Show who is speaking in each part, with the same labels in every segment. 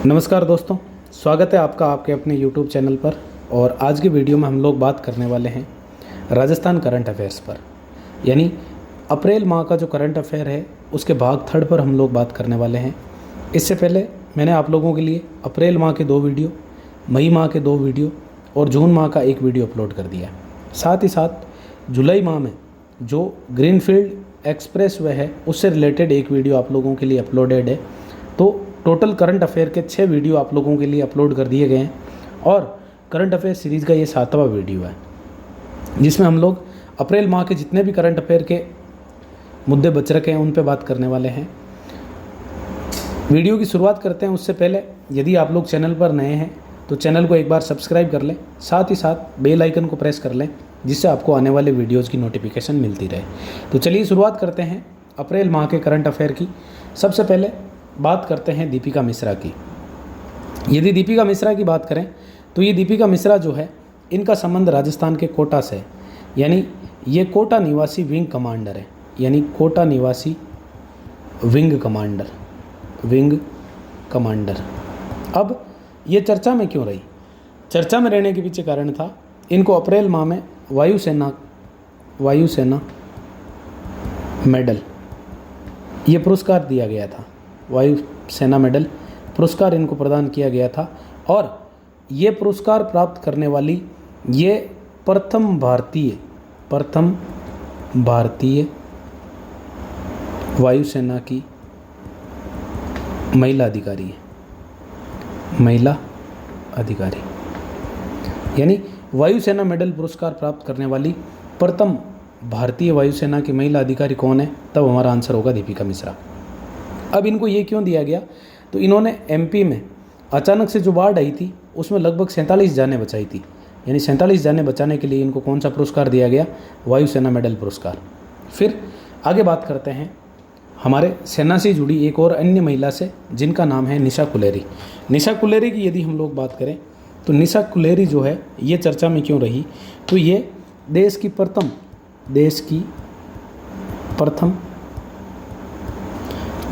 Speaker 1: नमस्कार दोस्तों, स्वागत है आपका आपके अपने YouTube चैनल पर। और आज की वीडियो में हम लोग बात करने वाले हैं राजस्थान करंट अफेयर्स पर, यानी अप्रैल माह का जो करंट अफेयर है उसके भाग थर्ड पर हम लोग बात करने वाले हैं। इससे पहले मैंने आप लोगों के लिए अप्रैल माह के 2 वीडियो, मई माह के 2 वीडियो और जून माह का 1 वीडियो अपलोड कर दिया। साथ ही साथ जुलाई माह में जो ग्रीनफील्ड एक्सप्रेस वे है उससे रिलेटेड 1 वीडियो आप लोगों के लिए अपलोडेड है। तो टोटल करंट अफेयर के 6 वीडियो आप लोगों के लिए अपलोड कर दिए गए हैं और करंट अफेयर सीरीज़ का ये 7वां वीडियो है, जिसमें हम लोग अप्रैल माह के जितने भी करंट अफेयर के मुद्दे बच रखे हैं उन पे बात करने वाले हैं। वीडियो की शुरुआत करते हैं उससे पहले यदि आप लोग चैनल पर नए हैं तो चैनल को एक बार सब्सक्राइब कर लें, साथ ही साथ बेल आइकन को प्रेस कर लें जिससे आपको आने वाले वीडियोज़ की नोटिफिकेशन मिलती रहे। तो चलिए शुरुआत करते हैं अप्रैल माह के करंट अफेयर की। सबसे पहले बात करते हैं दीपिका मिश्रा की। यदि दीपिका मिश्रा की बात करें तो ये दीपिका मिश्रा जो है इनका संबंध राजस्थान के कोटा से है, यानी ये कोटा निवासी विंग कमांडर है, यानी कोटा निवासी विंग कमांडर। अब ये चर्चा में क्यों रही? चर्चा में रहने के पीछे कारण था इनको अप्रैल माह में वायुसेना मेडल ये पुरस्कार दिया गया था। वायुसेना मेडल पुरस्कार इनको प्रदान किया गया था और ये पुरस्कार प्राप्त करने वाली ये प्रथम भारतीय वायुसेना की महिला अधिकारी, यानी वायुसेना मेडल पुरस्कार प्राप्त करने वाली प्रथम भारतीय वायुसेना की महिला अधिकारी कौन है? तब हमारा आंसर होगा दीपिका मिश्रा। अब इनको ये क्यों दिया गया? तो इन्होंने एमपी में अचानक से जो बाढ़ आई थी उसमें लगभग 47 जानें बचाई थी, यानी 47 जानें बचाने के लिए इनको कौन सा पुरस्कार दिया गया? वायुसेना मेडल पुरस्कार। फिर आगे बात करते हैं हमारे सेना से जुड़ी एक और अन्य महिला से जिनका नाम है निशा कुलेरी। निशा कुलेरी की यदि हम लोग बात करें तो निशा कुलेरी जो है ये चर्चा में क्यों रही? तो ये देश की प्रथम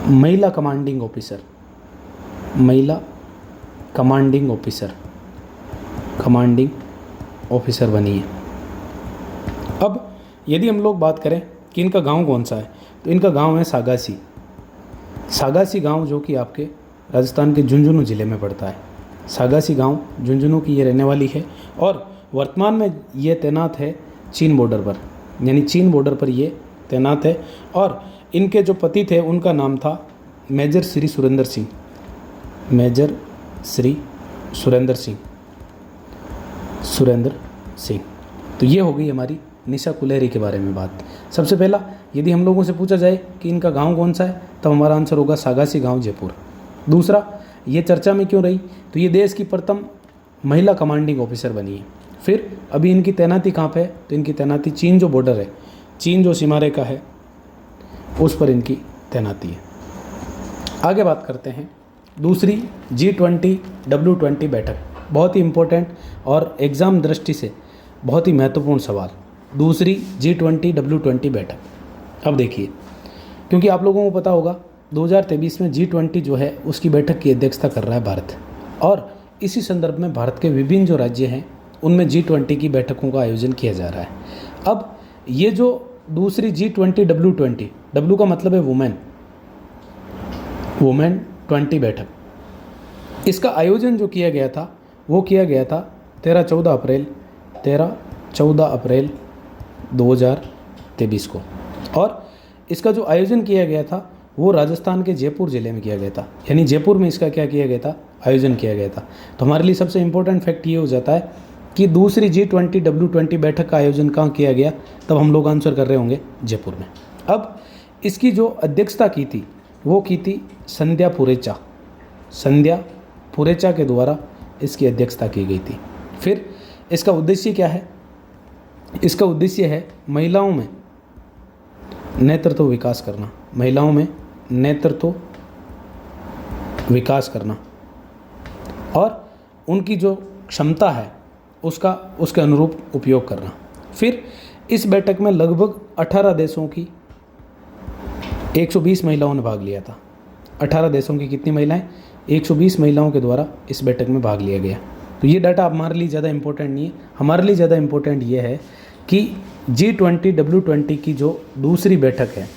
Speaker 1: महिला कमांडिंग ऑफिसर बनी है। अब यदि हम लोग बात करें कि इनका गांव कौन सा है तो इनका गांव है सागासी गांव, जो कि आपके राजस्थान के झुंझुनू ज़िले में पड़ता है। सागासी गांव झुंझुनू की ये रहने वाली है और वर्तमान में ये तैनात है चीन बॉर्डर पर, यानी चीन बॉर्डर पर ये तैनात है। और इनके जो पति थे उनका नाम था मेजर श्री सुरेंद्र सिंह। तो ये हो गई हमारी निशा कुलेरी के बारे में बात। सबसे पहला यदि हम लोगों से पूछा जाए कि इनका गांव कौन सा है तब हमारा आंसर होगा सागासी गांव, जयपुर। दूसरा, ये चर्चा में क्यों रही? तो ये देश की प्रथम महिला कमांडिंग ऑफिसर बनी है। फिर अभी इनकी तैनाती कहाँ पे है? तो इनकी तैनाती चीन जो बॉर्डर है, चीन जो सीमा रेखा है उस पर इनकी तैनाती है। आगे बात करते हैं दूसरी G20 W20 बैठक, बहुत ही इम्पोर्टेंट और एग्ज़ाम दृष्टि से बहुत ही महत्वपूर्ण सवाल। दूसरी G20 W20 बैठक। अब देखिए, क्योंकि आप लोगों को पता होगा 2023 में G20 जो है उसकी बैठक की अध्यक्षता कर रहा है भारत, और इसी संदर्भ में भारत के विभिन्न जो राज्य हैं उनमें G20 की बैठकों का आयोजन किया जा रहा है। अब ये जो दूसरी G20 W20, W का मतलब है वुमेन 20 बैठक, इसका आयोजन जो किया गया था वो किया गया था 13-14 अप्रैल 2023 को। और इसका जो आयोजन किया गया था वो राजस्थान के जयपुर ज़िले में किया गया था, यानी जयपुर में इसका क्या किया गया था? आयोजन किया गया था। तो हमारे लिए सबसे इम्पोर्टेंट फैक्ट ये हो जाता है कि दूसरी G20 W20 बैठक का आयोजन कहाँ किया गया? तब हम लोग आंसर कर रहे होंगे जयपुर में। अब इसकी जो अध्यक्षता की थी वो की थी संध्या पुरेचा के द्वारा इसकी अध्यक्षता की गई थी। फिर इसका उद्देश्य क्या है? इसका उद्देश्य है महिलाओं में नेतृत्व विकास करना और उनकी जो क्षमता है उसके अनुरूप उपयोग करना। फिर इस बैठक में लगभग 18 देशों की 120 महिलाओं ने भाग लिया था। 18 देशों की कितनी महिलाएं? 120 महिलाओं के द्वारा इस बैठक में भाग लिया गया। तो ये डाटा हमारे लिए ज़्यादा इम्पोर्टेंट नहीं है, हमारे लिए ज़्यादा इम्पोर्टेंट ये है कि G20 W20 की जो दूसरी बैठक है,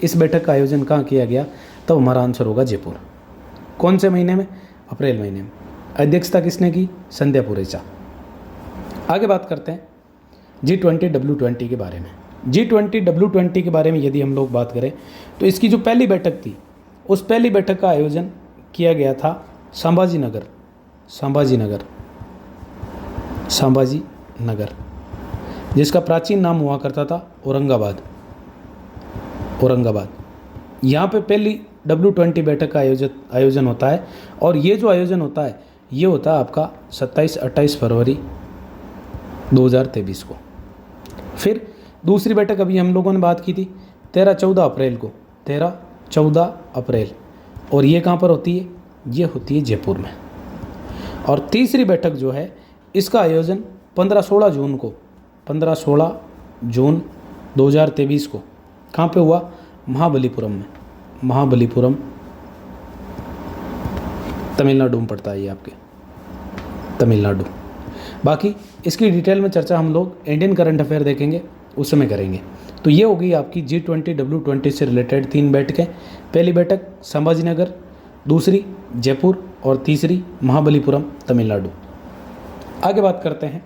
Speaker 1: इस बैठक का आयोजन कहाँ किया गया, तब हमारा आंसर होगा जयपुर। कौन से महीने में? अप्रैल महीने में। अध्यक्षता किसने की? संध्या पुरेचा। आगे बात करते हैं G20 W20 के बारे में। G20 W20 के बारे में यदि हम लोग बात करें तो इसकी जो पहली बैठक थी, उस पहली बैठक का आयोजन किया गया था संभाजी नगर, जिसका प्राचीन नाम हुआ करता था औरंगाबाद। यहाँ पे पहली W20 बैठक का आयोजन होता है, और ये जो आयोजन होता है ये होता है आपका 27-28 फरवरी 2023 को। फिर दूसरी बैठक अभी हम लोगों ने बात की थी 13-14 अप्रैल को, 13-14 अप्रैल, और ये कहाँ पर होती है? ये होती है जयपुर में। और तीसरी बैठक जो है इसका आयोजन 15-16 जून 2023 को कहाँ पे हुआ? महाबलीपुरम में। महाबलीपुरम तमिलनाडु में पड़ता है ये आपके, तमिलनाडु। बाकी इसकी डिटेल में चर्चा हम लोग इंडियन करंट अफेयर देखेंगे उस समय करेंगे। तो ये होगी आपकी G20 W20 से रिलेटेड 3 बैठकें। पहली बैठक संभाजीनगर, दूसरी जयपुर, और तीसरी महाबलीपुरम तमिलनाडु। आगे बात करते हैं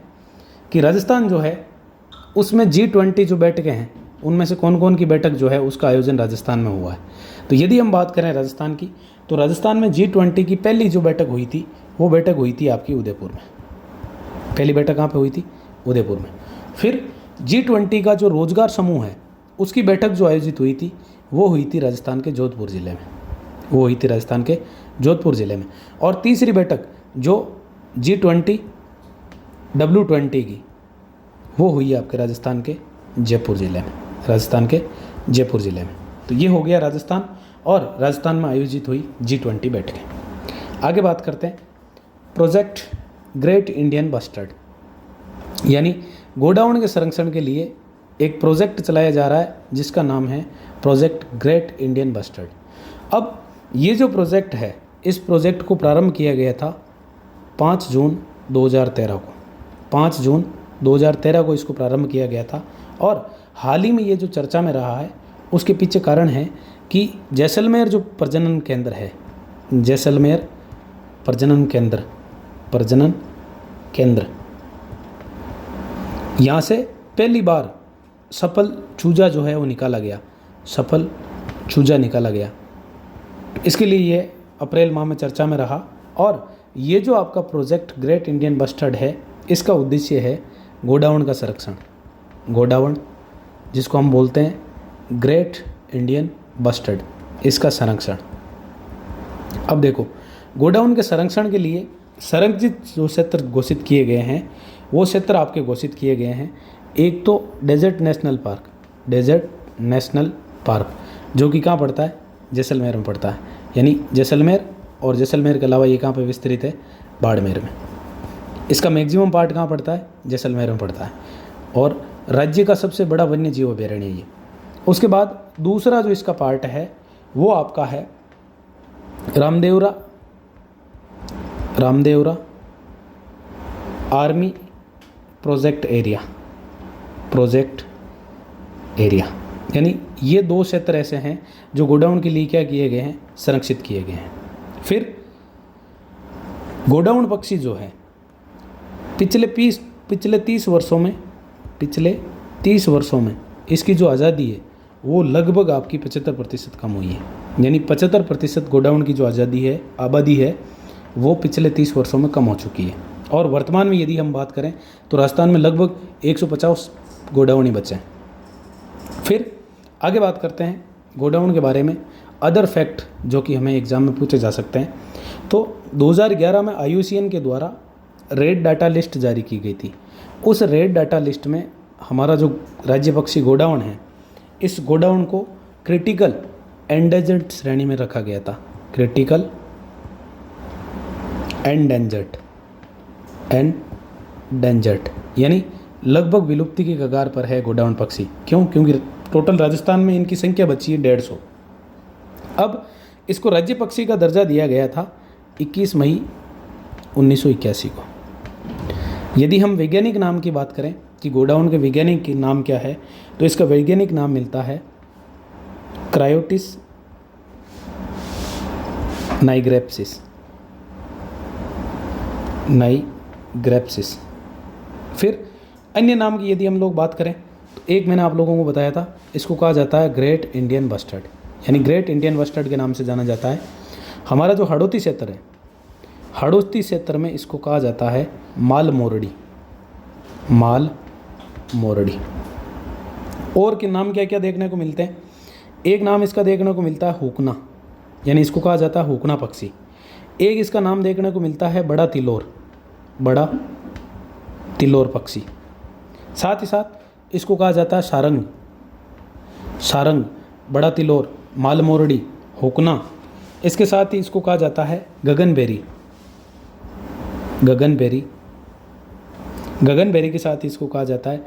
Speaker 1: कि राजस्थान जो है उसमें G20 जो बैठकें हैं उनमें से कौन कौन की बैठक जो है उसका आयोजन राजस्थान में हुआ है। तो यदि हम बात करें राजस्थान की, तो राजस्थान में G20 की पहली जो बैठक हुई थी वो बैठक हुई थी आपकी उदयपुर में। पहली बैठक कहाँ पे हुई थी? उदयपुर में। फिर G20 का जो रोजगार समूह है उसकी बैठक जो आयोजित हुई थी वो हुई थी राजस्थान के जोधपुर ज़िले में। और तीसरी बैठक जो G20 W20 की वो हुई है आपके राजस्थान के जयपुर ज़िले में। तो ये हो गया राजस्थान, और राजस्थान में आयोजित हुई G20 बैठकें। आगे बात करते हैं प्रोजेक्ट ग्रेट इंडियन बस्टर्ड, यानी गोडाउन के संरक्षण के लिए एक प्रोजेक्ट चलाया जा रहा है जिसका नाम है प्रोजेक्ट ग्रेट इंडियन बस्टर्ड। अब ये जो प्रोजेक्ट है, इस प्रोजेक्ट को प्रारंभ किया गया था 5 जून 2013 को इसको प्रारंभ किया गया था। और हाल ही में ये जो चर्चा में रहा है उसके पीछे कारण है कि जैसलमेर जो प्रजनन केंद्र है, जैसलमेर प्रजनन केंद्र, यहाँ से पहली बार सफल चूजा जो है वो निकाला गया। इसके लिए ये अप्रैल माह में चर्चा में रहा। और ये जो आपका प्रोजेक्ट ग्रेट इंडियन बस्टर्ड है, इसका उद्देश्य है गोडाउन का संरक्षण, गोडाउन जिसको हम बोलते हैं ग्रेट इंडियन बस्टर्ड, इसका संरक्षण। अब देखो, गोडाउन के संरक्षण के लिए संरक्षित जो क्षेत्र घोषित किए गए हैं वो क्षेत्र आपके घोषित किए गए हैं। एक तो डेजर्ट नेशनल पार्क जो कि कहाँ पड़ता है? जैसलमेर में पड़ता है। यानी जैसलमेर, और जैसलमेर के अलावा ये कहाँ पे विस्तृत है? बाड़मेर में। इसका मैक्सिमम पार्ट कहाँ पड़ता है? जैसलमेर में पड़ता है, और राज्य का सबसे बड़ा वन्य जीव अभयारण्य ये। उसके बाद दूसरा जो इसका पार्ट है वो आपका है रामदेवरा आर्मी प्रोजेक्ट एरिया। यानी ये 2 क्षेत्र ऐसे हैं जो गोडाउन के लिए क्या किए गए हैं? संरक्षित किए गए हैं। फिर गोडाउन पक्षी जो है पिछले 30 वर्षों में इसकी जो आज़ादी है वो लगभग आपकी 75% कम हुई है। यानी 75% गोडाउन की जो आबादी है वो पिछले 30 वर्षों में कम हो चुकी है। और वर्तमान में यदि हम बात करें तो राजस्थान में लगभग 150 गोडाउन ही बचे हैं। फिर आगे बात करते हैं गोडाउन के बारे में अदर फैक्ट जो कि हमें एग्ज़ाम में पूछे जा सकते हैं। तो 2011 में IUCN के द्वारा रेड डाटा लिस्ट जारी की गई थी। उस रेड डाटा लिस्ट में हमारा जो राज्य पक्षी गोडाउन है, इस गोडाउन को क्रिटिकल एंडेंजर्ड श्रेणी में रखा गया था। क्रिटिकल एंडेंजर्ड यानी लगभग विलुप्ति की कगार पर है गोडाउन पक्षी। क्यों? क्योंकि टोटल राजस्थान में इनकी संख्या बची है 150। अब इसको राज्य पक्षी का दर्जा दिया गया था 21 मई 1981 को। यदि हम वैज्ञानिक नाम की बात करें कि गोडाउन के वैज्ञानिक नाम क्या है, तो इसका वैज्ञानिक नाम मिलता है क्रायोटिस नाइग्रेप्सिस। फिर अन्य नाम की यदि हम लोग बात करें तो एक मैंने आप लोगों को बताया था, इसको कहा जाता है ग्रेट इंडियन बस्टर्ड, यानी ग्रेट इंडियन बस्टर्ड के नाम से जाना जाता है। हमारा जो हड़ौती क्षेत्र है, हड़ौती क्षेत्र में इसको कहा जाता है माल मोरडी। और के नाम क्या क्या देखने को मिलते हैं? एक नाम इसका देखने को मिलता है हुकना, यानी इसको कहा जाता है हुकना पक्षी। एक इसका नाम देखने को मिलता है बड़ा तिलोर पक्षी। साथ ही साथ इसको कहा जाता है सारंग, बड़ा तिलोर, माल मोरडी, हुकना। इसके साथ ही इसको कहा जाता है गगनबेरी। गगनबेरी के साथ इसको कहा जाता है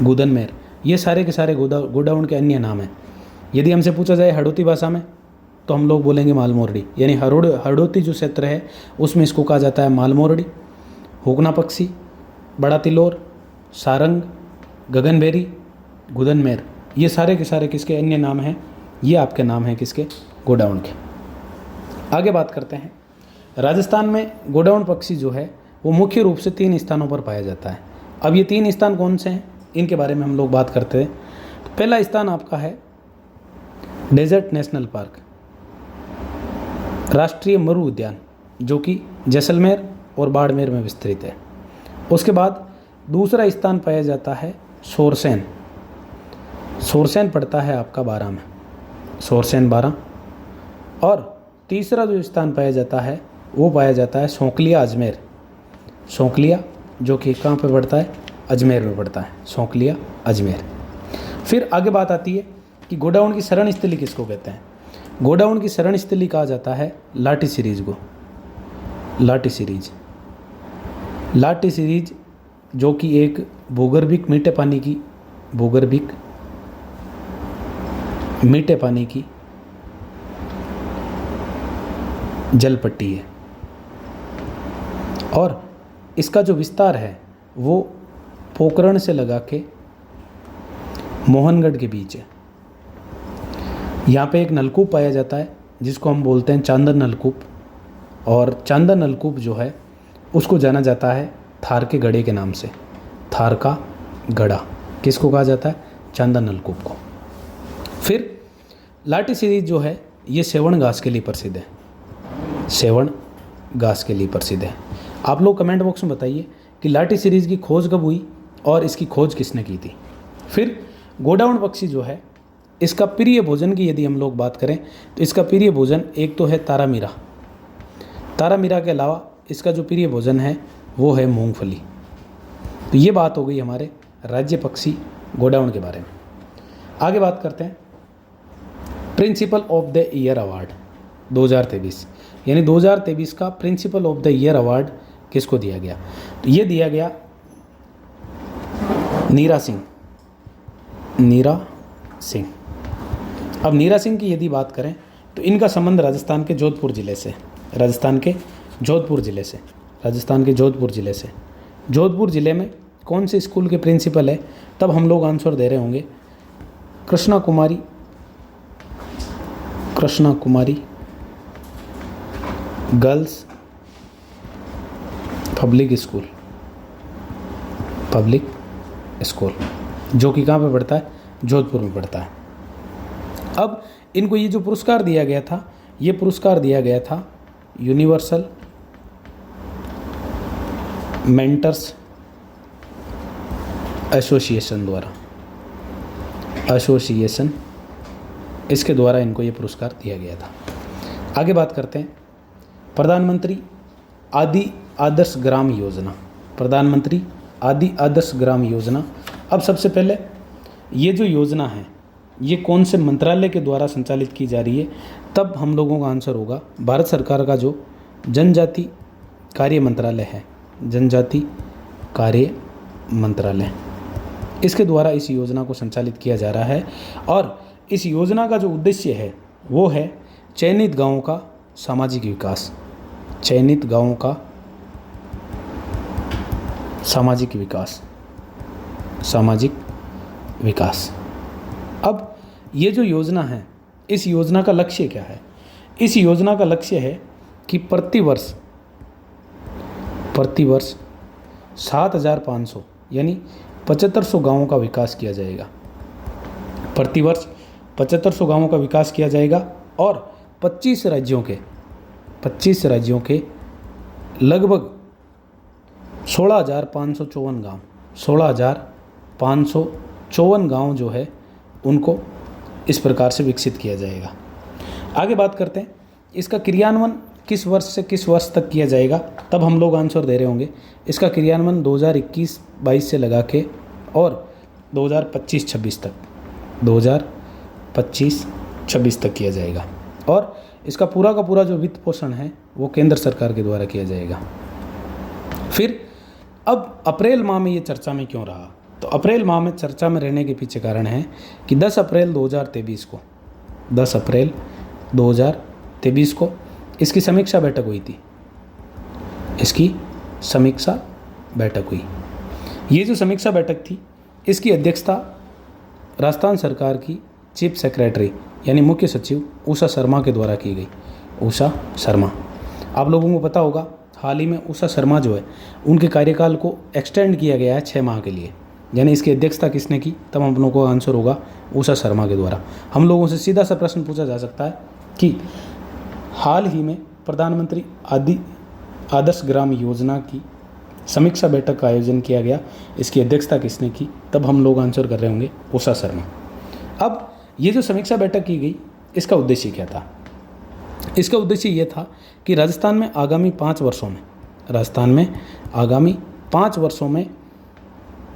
Speaker 1: गुदनमेर। ये सारे के सारे गोडाउन के अन्य नाम हैं। यदि हमसे पूछा जाए हड़ौती भाषा में, तो हम लोग बोलेंगे मालमोरडी, यानी हड़ौती जो क्षेत्र है उसमें इसको कहा जाता है मालमोरडी, हुकना पक्षी, बड़ा तिलोर, सारंग, गगनबेरी, गुदनमेर। ये सारे के सारे किसके अन्य नाम हैं? ये आपके नाम हैं किसके? गोडाउन के। आगे बात करते हैं। राजस्थान में गोडाउन पक्षी जो है वो मुख्य रूप से 3 स्थानों पर पाया जाता है। अब ये 3 स्थान कौन से हैं, इनके बारे में हम लोग बात करते हैं। तो पहला स्थान आपका है डेजर्ट नेशनल पार्क, राष्ट्रीय मरु उद्यान, जो कि जैसलमेर और बाड़मेर में विस्तृत है। उसके बाद दूसरा स्थान पाया जाता है सोरसेन पड़ता है आपका 12 में, सोरसेन 12। और तीसरा जो स्थान पाया जाता है वो पाया जाता है सौंकलिया जो कि कहाँ पे पड़ता है? अजमेर में पड़ता है, सौंकलिया अजमेर। फिर आगे बात आती है कि गोडाउन की शरण स्थली किसको कहते हैं? गोडाउन की शरण स्थली कहा जाता है लाठी सीरीज, जो कि एक भूगर्भिक मीठे पानी की जल पट्टी है। और इसका जो विस्तार है वो पोखरण से लगा के मोहनगढ़ के बीच है। यहाँ पे एक नलकूप पाया जाता है जिसको हम बोलते हैं चांदन नलकूप, और चांदन नलकूप जो है उसको जाना जाता है थार के गढ़े के नाम से। थार का गढ़ा किसको कहा जाता है? चांदन नलकूप को। फिर लाठी सीरीज जो है ये सेवण घास के लिए प्रसिद्ध है। आप लोग कमेंट बॉक्स में बताइए कि लाठी सीरीज की खोज कब हुई और इसकी खोज किसने की थी। फिर गोडाउन पक्षी जो है इसका प्रिय भोजन की यदि हम लोग बात करें तो इसका प्रिय भोजन एक तो है तारामीरा के अलावा इसका जो प्रिय भोजन है वो है मूंगफली। तो ये बात हो गई हमारे राज्य पक्षी गोडाउन के बारे में। आगे बात करते हैं principle of the year award 2023, यानी 2023 का principle of the year award किसको दिया गया? तो ये दिया गया नीरा सिंह। अब नीरा सिंह की यदि बात करें तो इनका संबंध राजस्थान के जोधपुर ज़िले से। जोधपुर ज़िले में कौन से स्कूल के प्रिंसिपल है? तब हम लोग आंसर दे रहे होंगे Krishna Kumari girls public school, जो कि कहाँ पे पड़ता है? जोधपुर में पड़ता है। अब इनको ये जो पुरस्कार दिया गया था, ये पुरस्कार दिया गया था यूनिवर्सल मेंटर्स एसोसिएशन इसके द्वारा इनको ये पुरस्कार दिया गया था। आगे बात करते हैं प्रधानमंत्री आदि आदर्श ग्राम योजना। अब सबसे पहले ये जो योजना है ये कौन से मंत्रालय के द्वारा संचालित की जा रही है? तब हम लोगों का आंसर होगा भारत सरकार का जो जनजाति कार्य मंत्रालय, इसके द्वारा इस योजना को संचालित किया जा रहा है। और इस योजना का जो उद्देश्य है वो है चयनित गाँवों का सामाजिक विकास, चयनित गांवों का सामाजिक विकास, सामाजिक विकास। अब ये जो योजना है, इस योजना का लक्ष्य क्या है? इस योजना का लक्ष्य है कि प्रतिवर्ष 7,500 यानी 7,500 गांवों का विकास किया जाएगा। प्रतिवर्ष 7,500 गांवों का विकास किया जाएगा और 25 राज्यों के लगभग 16,554 गांव जो है उनको इस प्रकार से विकसित किया जाएगा। आगे बात करते हैं इसका क्रियान्वयन किस वर्ष से किस वर्ष तक किया जाएगा, तब हम लोग आंसर दे रहे होंगे। इसका क्रियान्वयन 2021-22 से लगा के और 2025-26 तक किया जाएगा और इसका पूरा का पूरा जो वित्त पोषण है वो केंद्र सरकार के द्वारा किया जाएगा। फिर अब अप्रैल माह में ये चर्चा में क्यों रहा? तो अप्रैल माह में चर्चा में रहने के पीछे कारण है कि 10 अप्रैल 2023 को इसकी समीक्षा बैठक हुई थी। इसकी समीक्षा बैठक हुई। ये जो समीक्षा बैठक थी इसकी अध्यक्षता राजस्थान सरकार की चीफ सेक्रेटरी यानी मुख्य सचिव उषा शर्मा के द्वारा की गई। उषा शर्मा, आप लोगों को पता होगा हाल ही में उषा शर्मा जो है उनके कार्यकाल को एक्सटेंड किया गया है 6 माह के लिए। यानी इसकी अध्यक्षता किसने की? तब हम लोगों को आंसर होगा उषा शर्मा के द्वारा। हम लोगों से सीधा सा प्रश्न पूछा जा सकता है कि हाल ही में प्रधानमंत्री आदर्श ग्राम योजना की समीक्षा बैठक का आयोजन किया गया, इसकी अध्यक्षता किसने की? तब हम लोग आंसर कर रहे होंगे उषा शर्मा। अब ये जो समीक्षा बैठक की गई इसका उद्देश्य क्या था? इसका उद्देश्य ये था कि राजस्थान में आगामी 5 वर्षों में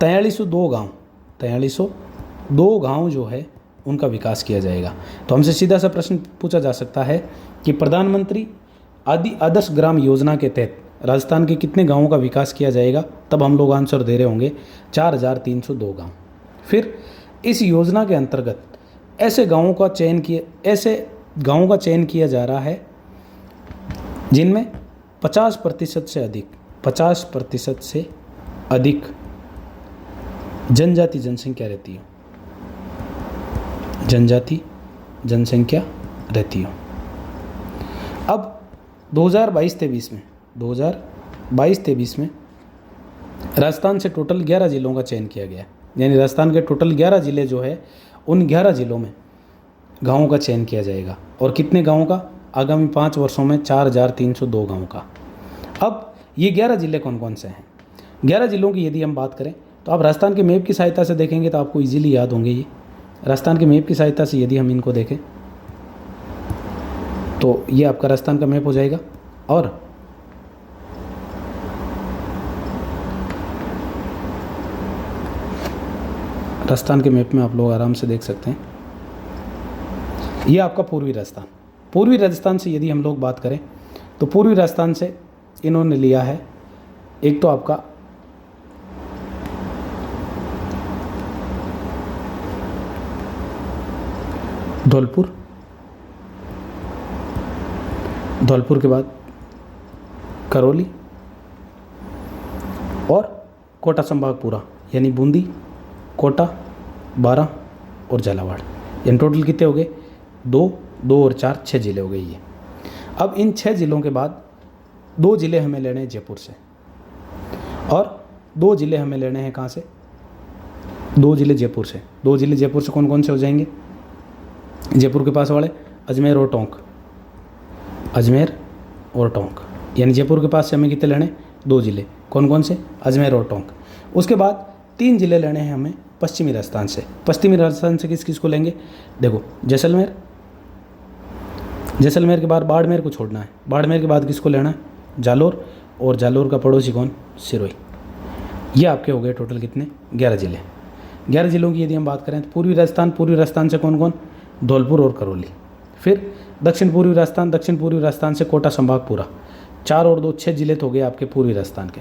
Speaker 1: 4302 गांव जो है उनका विकास किया जाएगा। तो हमसे सीधा सा प्रश्न पूछा जा सकता है कि प्रधानमंत्री आदर्श ग्राम योजना के तहत राजस्थान के कितने गांवों का विकास किया जाएगा? तब हम लोग आंसर दे रहे होंगे 4,302 गांव। फिर इस योजना के अंतर्गत ऐसे गांवों का चयन किया जा रहा है जिनमें 50% से अधिक जनजाति जनसंख्या रहती हो। अब 2022-23 में राजस्थान से टोटल 11 जिलों का चयन किया गया। यानी राजस्थान के टोटल 11 जिले जो है उन 11 जिलों में गांवों का चयन किया जाएगा। और कितने गांवों का? आगामी 5 वर्षों में 4,302 गांवों का। अब ये 11 जिले कौन कौन से हैं? 11 जिलों की यदि हम बात करें तो आप राजस्थान के मैप की सहायता से देखेंगे तो आपको इजीली याद होंगे। ये राजस्थान के मैप की सहायता से यदि हम इनको देखें तो ये आपका राजस्थान का मैप हो जाएगा। और राजस्थान के मैप में आप लोग आराम से देख सकते हैं ये आपका पूर्वी राजस्थान से यदि हम लोग बात करें तो पूर्वी राजस्थान से इन्होंने लिया है एक तो आपका धौलपुर के बाद करौली और कोटा संभाग पूरा यानी बूंदी, कोटा, बारां और झालावाड़। यानी टोटल कितने हो गए? 2 और 4 6 जिले हो गए ये। अब इन 6 जिलों के बाद 2 जिले हमें लेने हैं जयपुर से और 2 जिले हमें लेने हैं कहाँ से? 2 जिले जयपुर से। 2 जिले जयपुर से कौन कौन से हो जाएंगे? जयपुर के पास वाले अजमेर और टोंक। यानी जयपुर के पास से हमें कितने लेने? 2 जिले। कौन कौन से? अजमेर और टोंक। उसके बाद 3 जिले लेने हैं हमें पश्चिमी राजस्थान से। पश्चिमी राजस्थान से किस किस को लेंगे? देखो, जैसलमेर के बाद बाड़मेर को छोड़ना है। बाड़मेर के बाद किसको लेना है? जालोर। और जालोर का पड़ोसी कौन? सिरोही। ये आपके हो गए टोटल कितने? 11 जिले। 11 जिलों की यदि हम बात करें तो पूर्वी राजस्थान से कौन कौन? धौलपुर और करौली। फिर दक्षिण पूर्वी राजस्थान से कोटा संभाग पूरा। 4 और 2 6 जिले तो हो गए आपके पूर्वी राजस्थान के।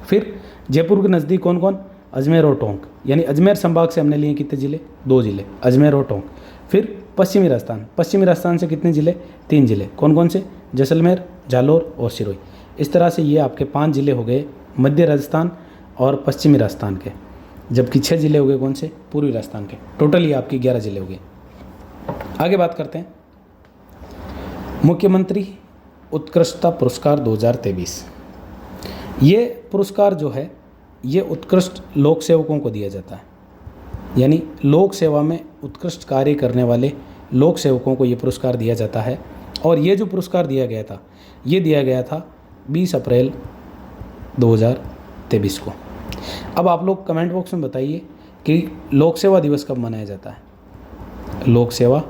Speaker 1: फिर जयपुर के नज़दीक कौन कौन? अजमेर और टोंक। यानी अजमेर संभाग से हमने लिए कितने जिले? 2 जिले, अजमेर और टोंक। फिर पश्चिमी राजस्थान से कितने जिले? 3 जिले। कौन कौन से? जैसलमेर, जालौर और सिरोही। इस तरह से ये आपके 5 ज़िले हो गए मध्य राजस्थान और पश्चिमी राजस्थान के, जबकि 6 ज़िले हो गए कौन से, पूर्वी राजस्थान के। टोटल ये आपके 11 ज़िले हो गए। आगे बात करते हैं मुख्यमंत्री उत्कृष्टता पुरस्कार 2023। ये पुरस्कार जो है ये उत्कृष्ट लोक सेवकों को दिया जाता है, यानी लोक सेवा में उत्कृष्ट कार्य करने वाले लोक सेवकों को ये पुरस्कार दिया जाता है। और ये जो पुरस्कार दिया गया था ये दिया गया था 20 अप्रैल 2023 को। अब आप लोग कमेंट बॉक्स में बताइए कि लोक सेवा दिवस कब मनाया जाता है। लोक सेवा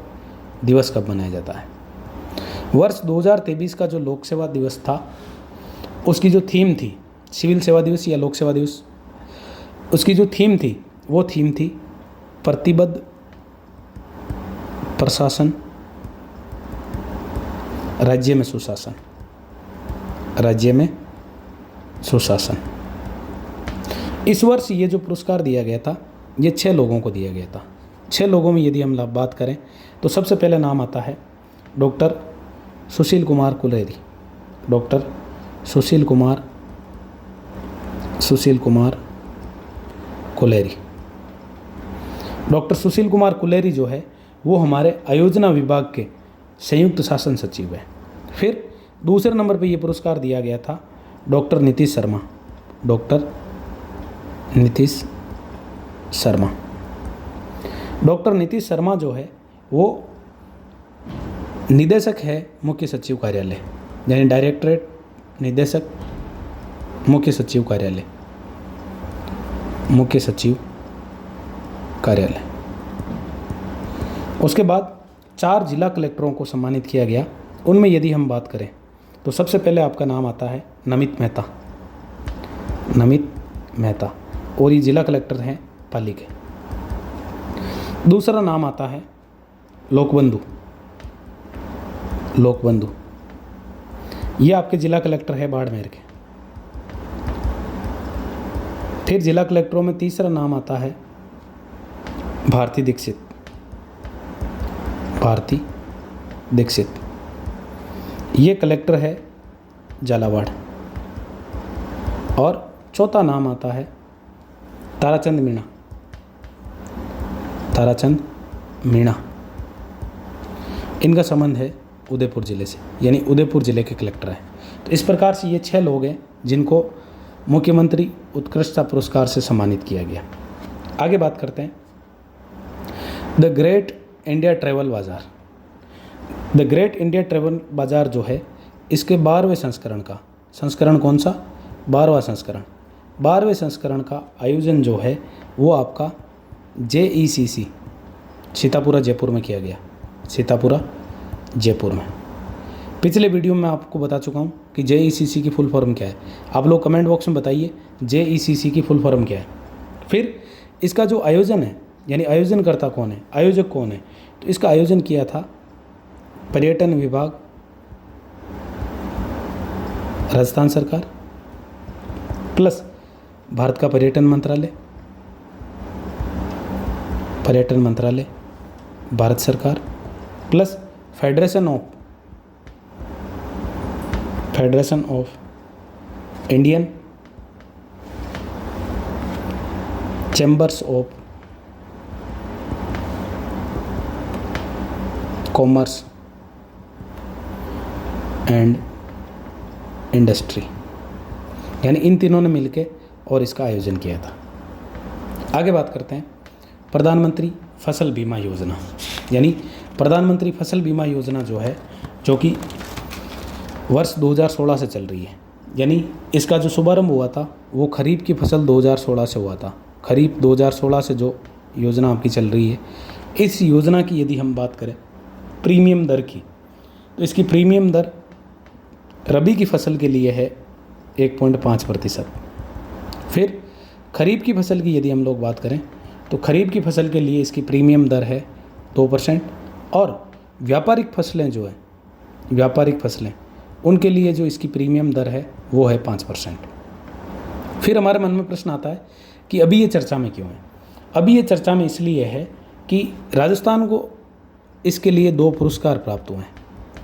Speaker 1: दिवस कब मनाया जाता है। वर्ष 2023 का जो लोक सेवा दिवस था उसकी जो थीम थी, सिविल सेवा दिवस या लोक सेवा दिवस, उसकी जो थीम थी वो थीम थी प्रतिबद्ध प्रशासन, राज्य में सुशासन। राज्य में सुशासन। इस वर्ष ये जो पुरस्कार दिया गया था ये 6 लोगों को दिया गया था। 6 लोगों में यदि हम बात करें तो सबसे पहले नाम आता है doctor Sushil Kumar Kuleri. Doctor Sushil Kumar Kuleri. Doctor Sushil Kumar Kuleri जो है वो हमारे आयोजना विभाग के संयुक्त शासन सचिव है। फिर दूसरे नंबर पे ये पुरस्कार दिया गया था doctor Nitish Sharma. Doctor Nitish Sharma. Doctor Nitish Sharma जो है वो निदेशक है मुख्य सचिव कार्यालय, यानी डायरेक्टरेट निदेशक मुख्य सचिव कार्यालय। मुख्य सचिव कार्यालय। उसके बाद 4 जिला कलेक्टरों को सम्मानित किया गया। उनमें यदि हम बात करें तो सबसे पहले आपका नाम आता है नमित मेहता। नमित मेहता, और ये जिला कलेक्टर हैं पाली के। दूसरा नाम आता है लोकबंधु। लोकबंधु, ये आपके जिला कलेक्टर है बाड़मेर के। फिर जिला कलेक्टरों में तीसरा नाम आता है भारती दीक्षित। भारती दीक्षित, ये कलेक्टर है झालावाड़। और चौथा नाम आता है ताराचंद मीणा। ताराचंद मीणा, इनका संबंध है उदयपुर ज़िले से, यानी उदयपुर ज़िले के कलेक्टर हैं। तो इस प्रकार से ये 6 लोग हैं जिनको मुख्यमंत्री उत्कृष्टता पुरस्कार से सम्मानित किया गया। आगे बात करते हैं द ग्रेट इंडिया ट्रैवल बाज़ार। द ग्रेट इंडिया ट्रैवल बाज़ार जो है इसके 12वें संस्करण का, संस्करण कौन सा, 12वां संस्करण। 12वें संस्करण का आयोजन जो है वो आपका JECC सीतापुरा जयपुर में किया गया। सीतापुरा जयपुर में। पिछले वीडियो में आपको बता चुका हूँ कि JECC की फुल फॉर्म क्या है। आप लोग कमेंट बॉक्स में बताइए JECC की फुल फॉर्म क्या है। फिर इसका जो आयोजन है, यानी आयोजनकर्ता कौन है, आयोजक कौन है, तो इसका आयोजन किया था पर्यटन विभाग, राजस्थान सरकार, प्लस भारत का पर्यटन मंत्रालय, पर्यटन मंत्रालय भारत सरकार, plus federation of Indian chambers of commerce and industry, यानी इन तीनों ने मिलकर और इसका आयोजन किया था। आगे बात करते हैं प्रधानमंत्री फसल बीमा योजना, यानी प्रधानमंत्री फसल बीमा योजना जो है, जो कि वर्ष 2016 से चल रही है, यानी इसका जो शुभारंभ हुआ था वो खरीफ की फसल 2016 से हुआ था। खरीफ 2016 से जो योजना आपकी चल रही है, इस योजना की यदि हम बात करें प्रीमियम दर की, तो इसकी प्रीमियम दर रबी की फसल के लिए है 1.5%। फिर खरीफ की फसल की यदि हम लोग बात करें तो खरीफ की फसल के लिए इसकी प्रीमियम दर है 2%, और व्यापारिक फसलें जो हैं, व्यापारिक फसलें, उनके लिए जो इसकी प्रीमियम दर है वो है 5%। फिर हमारे मन में प्रश्न आता है कि अभी ये चर्चा में क्यों है। अभी ये चर्चा में इसलिए है कि राजस्थान को इसके लिए 2 पुरस्कार प्राप्त हुए हैं।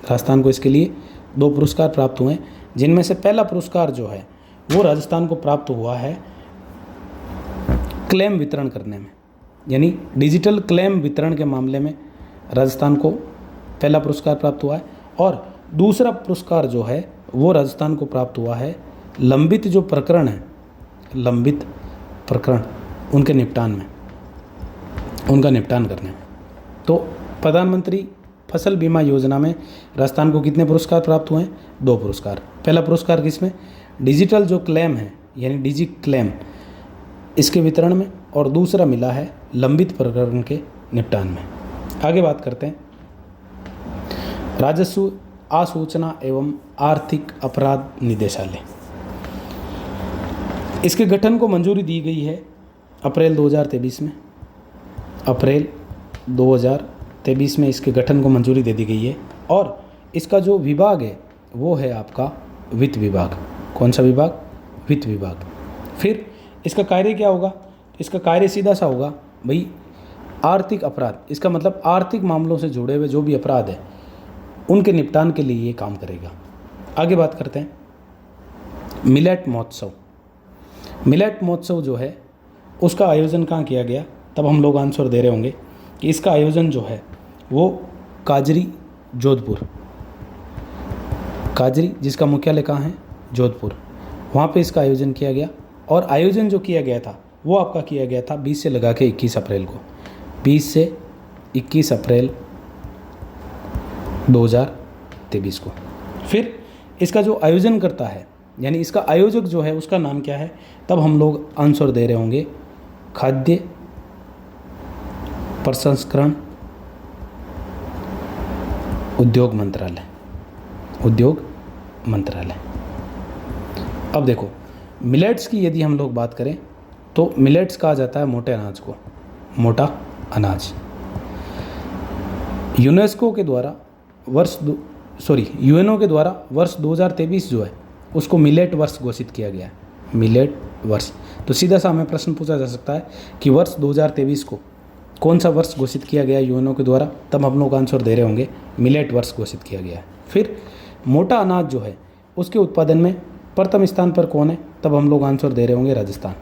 Speaker 1: राजस्थान को इसके लिए 2 पुरस्कार प्राप्त हुए, जिनमें से पहला पुरस्कार जो है वो राजस्थान को प्राप्त हुआ है क्लेम वितरण करने में, यानी डिजिटल क्लेम वितरण के मामले में राजस्थान को पहला पुरस्कार प्राप्त हुआ है। और दूसरा पुरस्कार जो है वो राजस्थान को प्राप्त हुआ है लंबित जो प्रकरण है, लंबित प्रकरण उनके निपटान में, उनका निपटान करने में। तो प्रधानमंत्री फसल बीमा योजना में राजस्थान को कितने पुरस्कार प्राप्त हुए हैं? 2 पुरस्कार। पहला पुरस्कार किसमें? डिजिटल जो क्लेम है यानी डिजी क्लेम, इसके वितरण में, और दूसरा मिला है लंबित प्रकरण के निपटान में। आगे बात करते हैं राजस्व आसूचना एवं आर्थिक अपराध निदेशालय। इसके गठन को मंजूरी दी गई है अप्रैल 2023 में। अप्रैल 2023 में इसके गठन को मंजूरी दे दी गई है। और इसका जो विभाग है वो है आपका वित्त विभाग। कौन सा विभाग? वित्त विभाग। फिर इसका कार्य क्या होगा? इसका कार्य सीधा सा होगा भाई, आर्थिक अपराध, इसका मतलब आर्थिक मामलों से जुड़े हुए जो भी अपराध है उनके निपटान के लिए ये काम करेगा। आगे बात करते हैं मिलेट महोत्सव। मिलेट महोत्सव जो है उसका आयोजन कहाँ किया गया? तब हम लोग आंसर दे रहे होंगे कि इसका आयोजन जो है वो काजरी, जोधपुर, काजरी जिसका मुख्यालय कहाँ है? जोधपुर, वहाँ पे इसका आयोजन किया गया। और आयोजन जो किया गया था वो आपका किया गया था 20 से लगा के 21 अप्रैल को, 20 से 21 अप्रैल 2023 को। फिर इसका जो आयोजन करता है यानी इसका आयोजक जो है उसका नाम क्या है? तब हम लोग आंसर दे रहे होंगे खाद्य प्रसंस्करण उद्योग मंत्रालय, उद्योग मंत्रालय। अब देखो मिलेट्स की यदि हम लोग बात करें तो मिलेट्स कहा जाता है मोटे अनाज को, मोटा अनाज। यूनेस्को के द्वारा यूएनओ के द्वारा वर्ष 2023 जो है उसको मिलेट वर्ष घोषित किया गया है, मिलेट वर्ष। तो सीधा सा हमें प्रश्न पूछा जा सकता है कि वर्ष 2023 को कौन सा वर्ष घोषित किया गया यूएनओ के द्वारा? तब हम लोग आंसर दे रहे होंगे मिलेट वर्ष घोषित किया गया है। फिर मोटा अनाज जो है उसके उत्पादन में प्रथम स्थान पर कौन है? तब हम लोग आंसर दे रहे होंगे राजस्थान।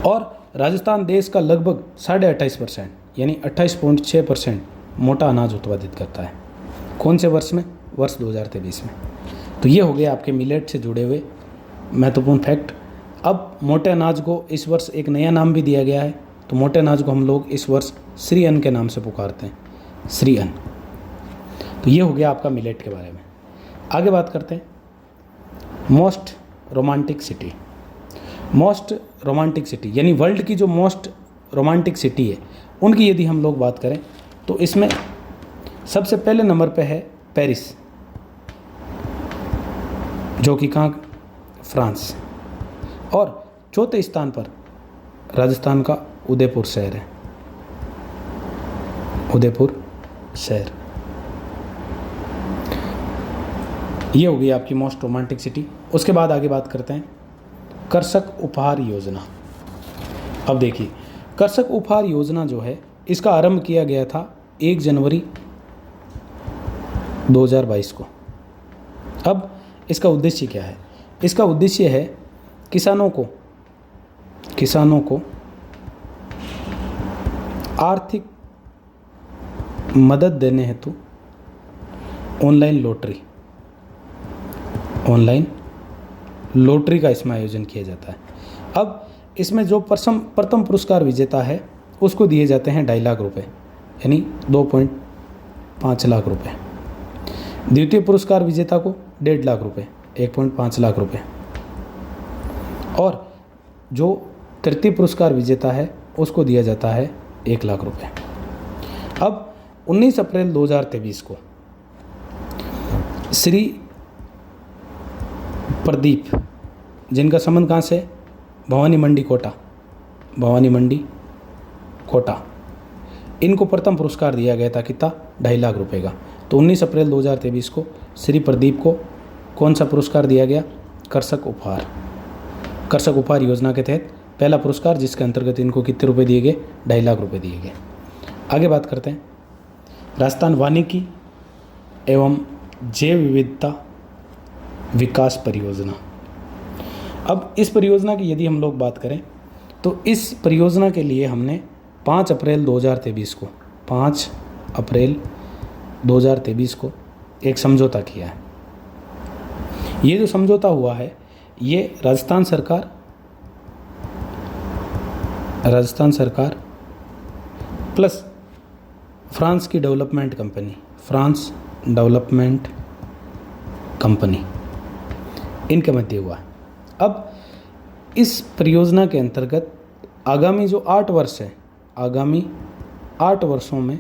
Speaker 1: और राजस्थान देश का लगभग 28.5% यानी 28.6% मोटा अनाज उत्पादित करता है। कौन से वर्ष में? वर्ष 2023 में। तो ये हो गए आपके मिलेट से जुड़े हुए महत्वपूर्ण फैक्ट। अब मोटे अनाज को इस वर्ष एक नया नाम भी दिया गया है। तो मोटे अनाज को हम लोग इस वर्ष श्री अन्न के नाम से पुकारते हैं, श्री अन्न। तो ये हो गया आपका मिलेट के बारे में। आगे बात करते हैं most romantic city. Most romantic city यानी वर्ल्ड की जो मोस्ट रोमांटिक सिटी है उनकी यदि हम लोग बात करें तो इसमें सबसे पहले नंबर पे है पेरिस, जो कि कहाँ? फ्रांस। और चौथे स्थान पर राजस्थान का उदयपुर शहर है, उदयपुर शहर। ये हो गई आपकी मोस्ट रोमांटिक सिटी। उसके बाद आगे बात करते हैं कृषक उपहार योजना। अब देखिए कृषक उपहार योजना जो है इसका आरंभ किया गया था 1 जनवरी 2022 को। अब इसका उद्देश्य क्या है? इसका उद्देश्य है किसानों को आर्थिक मदद देने हेतु ऑनलाइन लॉटरी का इसमें आयोजन किया जाता है। अब इसमें जो प्रथम पुरस्कार विजेता है उसको दिए जाते हैं 2.5 लाख रुपए यानी 2.5 लाख रुपए। द्वितीय पुरस्कार विजेता को 1.5 लाख रुपए, 1.5 लाख रुपए। और जो तृतीय पुरस्कार विजेता है उसको दिया जाता है 1 लाख रुपए। अब 19 अप्रैल 2023 को श्री प्रदीप, जिनका संबंध कहाँ से? भवानी मंडी कोटा, इनको प्रथम पुरस्कार दिया गया था कितना? 2.5 लाख रुपए का। तो 19 अप्रैल 2023 को श्री प्रदीप को कौन सा पुरस्कार दिया गया? कृषक उपहार योजना के तहत पहला पुरस्कार, जिसके अंतर्गत इनको कितने रुपए दिए गए? 2.5 लाख रुपए दिए गए। आगे बात करते हैं राजस्थान वानिकी एवं जैव विविधता विकास परियोजना। अब इस परियोजना की यदि हम लोग बात करें तो इस परियोजना के लिए हमने 5 अप्रैल 2023 को एक समझौता किया है। ये जो समझौता हुआ है ये राजस्थान सरकार प्लस फ्रांस की डेवलपमेंट कंपनी इनके मध्य हुआ है। अब इस परियोजना के अंतर्गत आगामी जो 8 वर्ष है, आगामी 8 वर्षों में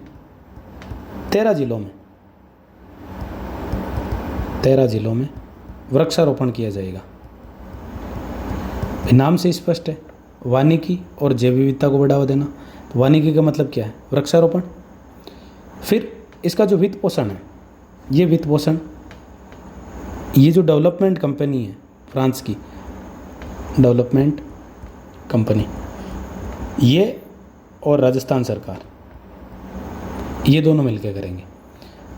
Speaker 1: 13 जिलों में वृक्षारोपण किया जाएगा। नाम से स्पष्ट है, वानिकी और जैव विविधता को बढ़ावा देना। तो वानिकी का मतलब क्या है? वृक्षारोपण। फिर इसका जो वित्त पोषण है, ये जो डेवलपमेंट कंपनी है फ्रांस की डेवलपमेंट कंपनी, ये और राजस्थान सरकार ये दोनों मिलकर करेंगे।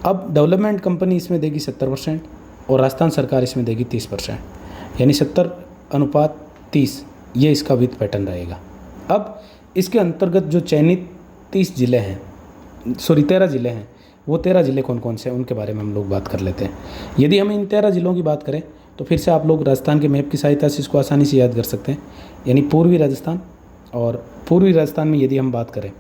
Speaker 1: अब डेवलपमेंट कंपनी इसमें देगी 70% और राजस्थान सरकार इसमें देगी 30%, यानी 70:30 ये इसका वित्त पैटर्न रहेगा। अब इसके अंतर्गत जो चयनित 13 जिले हैं, वो 13 जिले कौन कौन से हैं उनके बारे में हम लोग बात कर लेते हैं। यदि हम इन 13 जिलों की बात करें तो फिर से आप लोग राजस्थान के मैप की सहायता से इसको आसानी से याद कर सकते हैं। यानी पूर्वी राजस्थान, और पूर्वी राजस्थान में यदि हम बात करें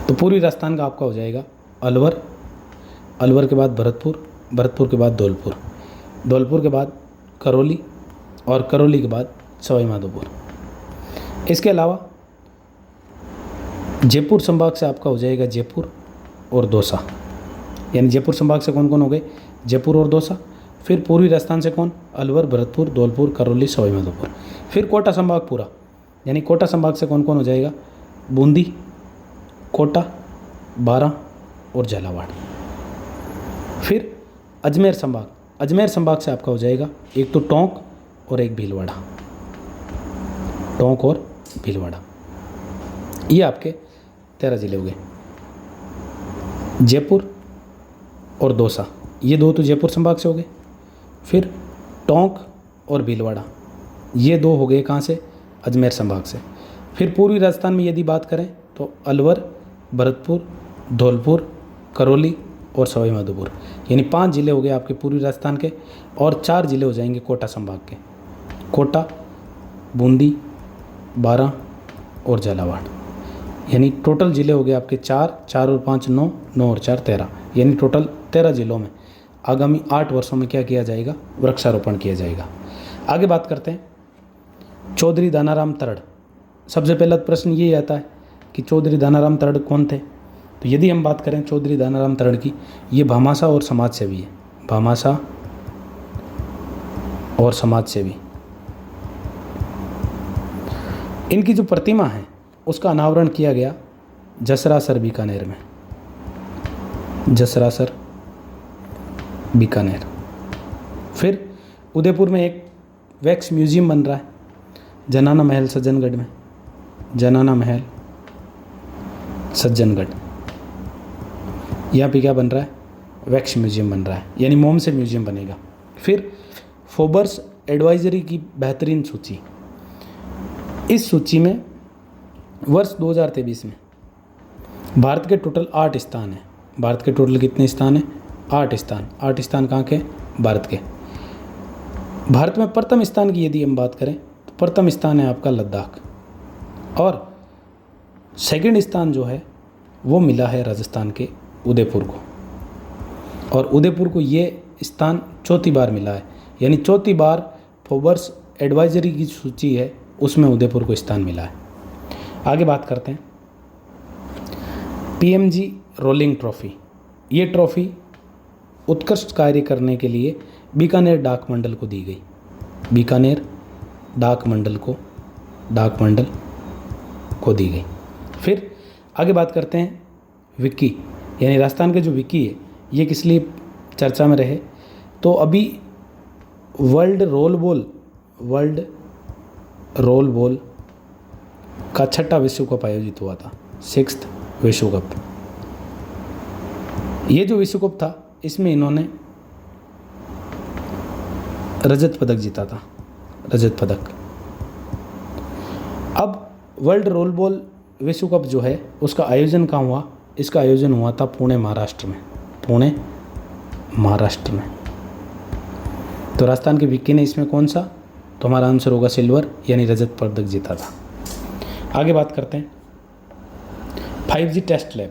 Speaker 1: तो पूर्वी राजस्थान का आपका हो जाएगा अलवर के बाद भरतपुर के बाद धौलपुर के बाद करौली और करौली के बाद सवाई माधोपुर। इसके अलावा जयपुर संभाग से आपका हो जाएगा जयपुर और दौसा, यानी जयपुर संभाग से कौन कौन हो गए? जयपुर और दौसा। फिर पूर्वी राजस्थान से कौन? अलवर, भरतपुर, धौलपुर, करौली, सवाई माधोपुर। फिर कोटा संभाग पूरा, यानी कोटा संभाग से कौन कौन हो जाएगा? बूंदी, कोटा, बारां और झालावाड़। फिर अजमेर संभाग से आपका हो जाएगा एक तो टोंक और एक भीलवाड़ा। ये आपके 13 जिले हो गए। जयपुर और दौसा ये दो तो जयपुर संभाग से हो गए। फिर टोंक और भीलवाड़ा ये दो हो गए कहाँ से? अजमेर संभाग से। फिर पूर्वी राजस्थान में यदि बात करें तो अलवर, भरतपुर, धौलपुर, करौली और सवाई माधोपुर, यानी 5 जिले हो गए आपके पूर्वी राजस्थान के, और 4 जिले हो जाएंगे कोटा संभाग के। कोटा, बूंदी, बारां और झालावाड़, यानी टोटल जिले हो गए आपके 4 और 5 9, 9 और 4 13, यानी टोटल 13 जिलों में आगामी 8 वर्षों में क्या किया जाएगा? वृक्षारोपण किया जाएगा। आगे बात करते हैं चौधरी दानाराम तरड़। सबसे पहला प्रश्न ये आता है कि चौधरी दानाराम तरड़ कौन थे? तो यदि हम बात करें चौधरी दानाराम तरड़ की, ये भामाशाह और समाज सेवी है। भामाशाह और समाज सेवी। इनकी जो प्रतिमा है उसका अनावरण किया गया जसरासर बीकानेर में। फिर उदयपुर में एक वैक्स म्यूजियम बन रहा है, जनाना महल सज्जनगढ़ में। यहाँ पे क्या बन रहा है? वैक्स म्यूजियम बन रहा है, यानी मोम से म्यूजियम बनेगा। फिर फोबर्स एडवाइजरी की बेहतरीन सूची, इस सूची में वर्ष 2023 में भारत के टोटल 8 स्थान हैं। भारत के टोटल कितने स्थान हैं? 8 स्थान। 8 स्थान कहाँ के? भारत के। भारत में प्रथम स्थान की यदि हम बात करें तो प्रथम स्थान है आपका लद्दाख, और सेकंड स्थान जो है वो मिला है राजस्थान के उदयपुर को, और उदयपुर को ये स्थान चौथी बार मिला है, यानी चौथी बार फोबर्स एडवाइजरी की सूची है उसमें उदयपुर को स्थान मिला है। आगे बात करते हैं PMG रोलिंग ट्रॉफी। ये ट्रॉफी उत्कृष्ट कार्य करने के लिए बीकानेर डाक मंडल को दी गई। बीकानेर डाक मंडल को दी गई। फिर आगे बात करते हैं विक्की, यानी राजस्थान के जो विक्की है ये किस लिए चर्चा में रहे? तो अभी वर्ल्ड रोल बॉल का 6वां विश्व कप आयोजित हुआ था, 6th विश्व कप। ये जो विश्व कप था इसमें इन्होंने रजत पदक जीता था, रजत पदक। अब वर्ल्ड रोल बॉल विश्व कप जो है उसका आयोजन कहाँ हुआ? इसका आयोजन हुआ था पुणे, महाराष्ट्र में। पुणे, महाराष्ट्र में। तो राजस्थान के विक्की ने इसमें कौन सा? तो हमारा आंसर होगा सिल्वर, यानी रजत पदक जीता था। आगे बात करते हैं 5G test lab.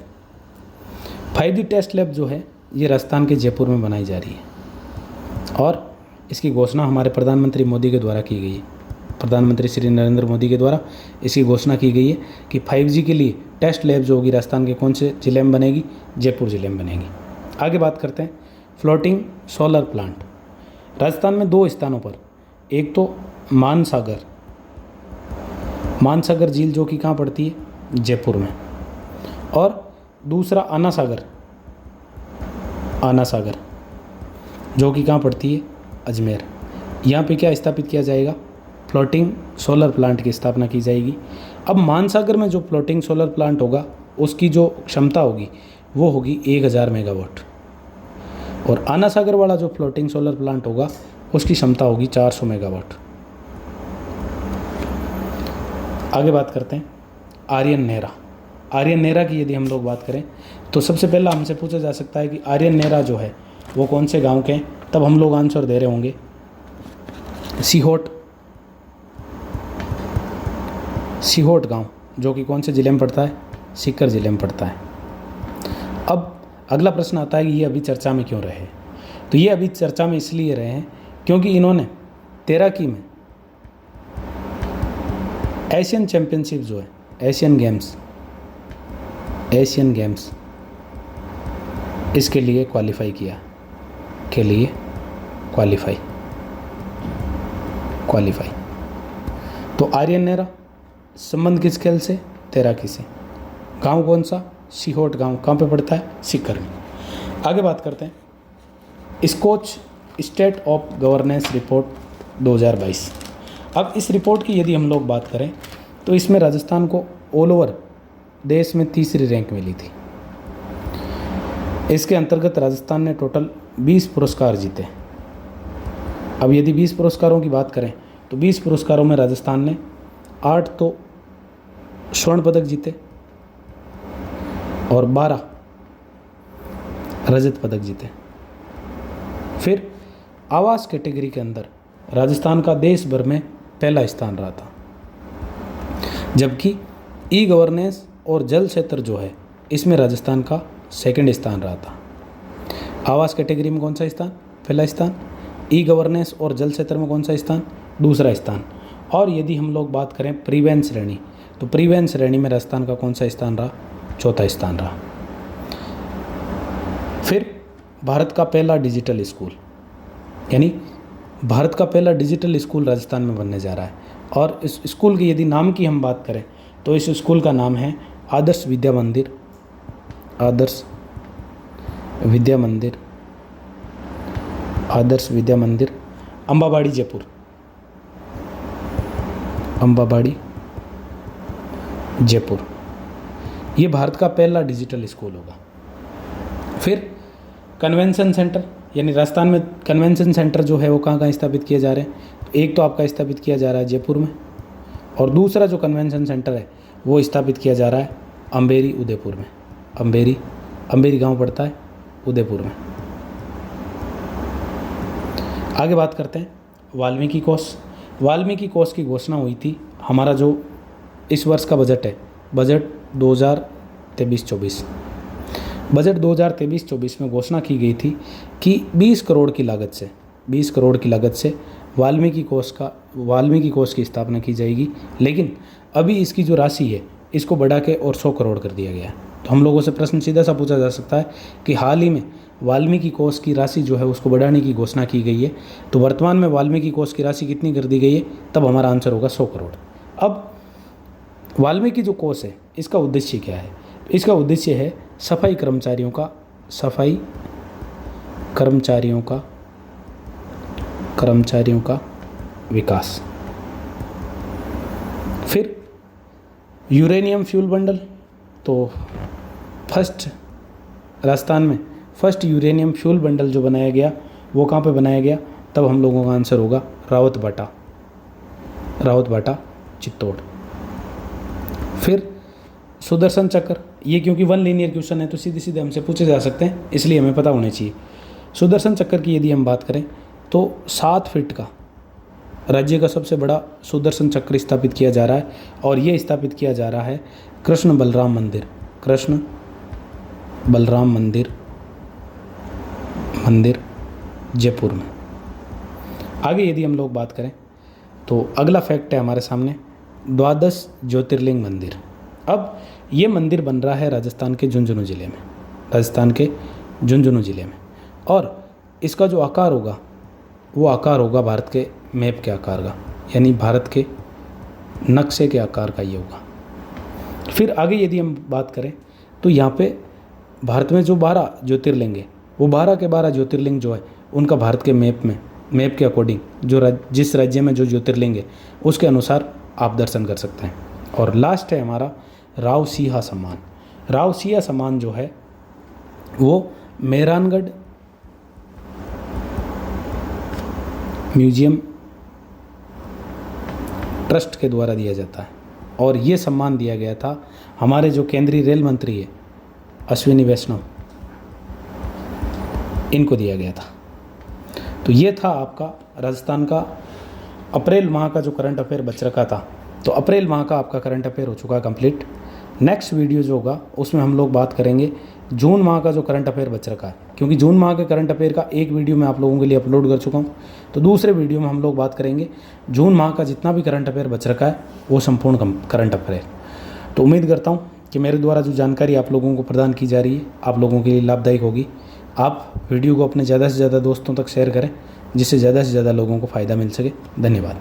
Speaker 1: 5G test lab जो है ये राजस्थान के जयपुर में बनाई जा रही है और इसकी घोषणा हमारे प्रधानमंत्री मोदी के द्वारा की गई है। प्रधानमंत्री श्री नरेंद्र मोदी के द्वारा इसकी घोषणा की गई है कि 5G के लिए टेस्ट लैब जो होगी राजस्थान के कौन से जिले में बनेगी? जयपुर जिले में बनेगी। आगे बात करते हैं फ्लोटिंग सोलर प्लांट। राजस्थान में 2 स्थानों पर, एक तो मानसागर झील जो कि कहाँ पड़ती है? जयपुर में, और दूसरा आना सागर जो कि कहाँ पड़ती है? अजमेर। यहाँ पे क्या स्थापित किया जाएगा? फ्लोटिंग सोलर प्लांट की स्थापना की जाएगी। अब मानसागर में जो फ्लोटिंग सोलर प्लांट होगा उसकी जो क्षमता होगी वो होगी 1000 मेगावाट, और आना सागर वाला जो फ्लोटिंग सोलर प्लांट होगा उसकी क्षमता होगी 400 मेगावाट। आगे बात करते हैं आर्यन नेहरा। आर्यन नेहरा की यदि हम लोग बात करें तो सबसे पहला हमसे पूछा जा सकता है कि आर्यन नेहरा जो है वो कौन से गांव के हैं? तब हम लोग आंसर दे रहे होंगे सीहोट गांव, जो कि कौन से ज़िले में पड़ता है? सीकर ज़िले में पड़ता है। अब अगला प्रश्न आता है कि ये अभी चर्चा में क्यों रहे? तो ये अभी चर्चा में इसलिए रहे हैं क्योंकि इन्होंने तैराकी में एशियन चैम्पियनशिप जो है, एशियन गेम्स इसके लिए क्वालिफाई किया, के लिए क्वालिफाई। तो आर्यन नेहरा संबंध किस खेल से? तैराकी से। गांव कौन सा? सीहोट गांव। कहाँ पे पड़ता है? सीकर में। आगे बात करते हैं Skoch state of governance report 2022। अब इस रिपोर्ट की यदि हम लोग बात करें तो इसमें राजस्थान को ऑल ओवर देश में 3री रैंक मिली थी। इसके अंतर्गत राजस्थान ने टोटल 20 पुरस्कार जीते। अब यदि 20 पुरस्कारों की बात करें तो 20 पुरस्कारों में राजस्थान ने 8 तो स्वर्ण पदक जीते और 12 रजत पदक जीते। फिर आवास कैटेगरी के अंदर राजस्थान का देश भर में पहला स्थान रहा था, जबकि ई गवर्नेंस और जल क्षेत्र जो है इसमें राजस्थान का 2nd स्थान रहा था। आवास कैटेगरी में कौन सा स्थान? पहला स्थान। ई गवर्नेंस और जल क्षेत्र में कौन सा स्थान? 2रा स्थान। और यदि हम लोग बात करें परिवहन श्रेणी, तो परिवहन श्रेणी में राजस्थान का कौन सा स्थान रहा? 4था स्थान रहा। फिर भारत का पहला डिजिटल स्कूल, यानी भारत का पहला डिजिटल स्कूल राजस्थान में बनने जा रहा है। और इस स्कूल की यदि नाम की हम बात करें तो इस स्कूल का नाम है आदर्श विद्या मंदिर अंबाबाड़ी जयपुर। ये भारत का पहला डिजिटल स्कूल होगा। फिर कन्वेंशन सेंटर, यानी राजस्थान में कन्वेंशन सेंटर जो है वो कहाँ स्थापित किए जा रहे हैं? एक तो आपका स्थापित किया जा रहा है जयपुर में, और दूसरा जो कन्वेंशन सेंटर है वो स्थापित किया जा रहा है अम्बेरी, उदयपुर में। अम्बेरी गांव पड़ता है उदयपुर में। आगे बात करते हैं वाल्मीकि कोष की घोषणा हुई थी। हमारा जो इस वर्ष का बजट है, बजट 2023-24, बजट 2023-24 में घोषणा की गई थी कि 20 करोड़ की लागत से वाल्मीकि कोष की स्थापना की जाएगी। लेकिन अभी इसकी जो राशि है इसको बढ़ा के और 100 करोड़ कर दिया गया है। तो हम लोगों से प्रश्न सीधा सा पूछा जा सकता है कि हाल ही में वाल्मीकि कोष की राशि जो है उसको बढ़ाने की घोषणा की गई है, तो वर्तमान में वाल्मीकि कोष की राशि कितनी कर दी गई है? तब हमारा आंसर होगा 100 करोड़। अब वाल्मीकि जो कोष है इसका उद्देश्य क्या है? इसका उद्देश्य है सफाई कर्मचारियों का विकास। फिर यूरेनियम फ्यूल बंडल, तो राजस्थान में फर्स्ट यूरेनियम फ्यूल बंडल जो बनाया गया वो कहाँ पे बनाया गया, तब हम लोगों का आंसर होगा रावतबाटा चित्तौड़। फिर सुदर्शन चक्र, ये क्योंकि वन लीनियर क्वेश्चन है तो सीधे सीधे हमसे पूछे जा सकते हैं, इसलिए हमें पता होने चाहिए। सुदर्शन चक्र की यदि हम बात करें तो 7 फीट का राज्य का सबसे बड़ा सुदर्शन चक्र स्थापित किया जा रहा है, और ये स्थापित किया जा रहा है कृष्ण बलराम मंदिर जयपुर में। आगे यदि हम लोग बात करें तो अगला फैक्ट है हमारे सामने 12 ज्योतिर्लिंग मंदिर। अब ये मंदिर बन रहा है राजस्थान के झुंझुनू ज़िले में, और इसका जो आकार होगा वो आकार होगा भारत के मैप के आकार का, यानी भारत के नक्शे के आकार का ये होगा। फिर आगे यदि हम बात करें तो यहाँ पे भारत में जो 12 ज्योतिर्लिंग है वो 12 के 12 ज्योतिर्लिंग जो है उनका भारत के मैप के अकॉर्डिंग जिस राज्य में जो ज्योतिर्लिंग है उसके अनुसार आप दर्शन कर सकते हैं। और लास्ट है हमारा रावसिया सम्मान जो है वो मेहरानगढ़ म्यूजियम ट्रस्ट के द्वारा दिया जाता है, और ये सम्मान दिया गया था हमारे जो केंद्रीय रेल मंत्री है अश्विनी वैष्णव, इनको दिया गया था। तो ये था आपका राजस्थान का अप्रैल माह का जो करंट अफेयर बच रखा था। तो अप्रैल माह का आपका करंट अफेयर हो चुका कंप्लीट। नेक्स्ट वीडियो जो होगा उसमें हम लोग बात करेंगे जून माह का जो करंट अफेयर बच रखा है, क्योंकि जून माह के करंट अफेयर का एक वीडियो मैं आप लोगों के लिए अपलोड कर चुका हूँ। तो दूसरे वीडियो में हम लोग बात करेंगे जून माह का जितना भी करंट अफेयर बच रखा है वो संपूर्ण करंट अफेयर। तो उम्मीद करता हूँ कि मेरे द्वारा जो जानकारी आप लोगों को प्रदान की जा रही है आप लोगों के लिए लाभदायक होगी। आप वीडियो को अपने ज़्यादा से ज़्यादा दोस्तों तक शेयर करें जिससे ज़्यादा से ज़्यादा लोगों को फ़ायदा मिल सके। धन्यवाद।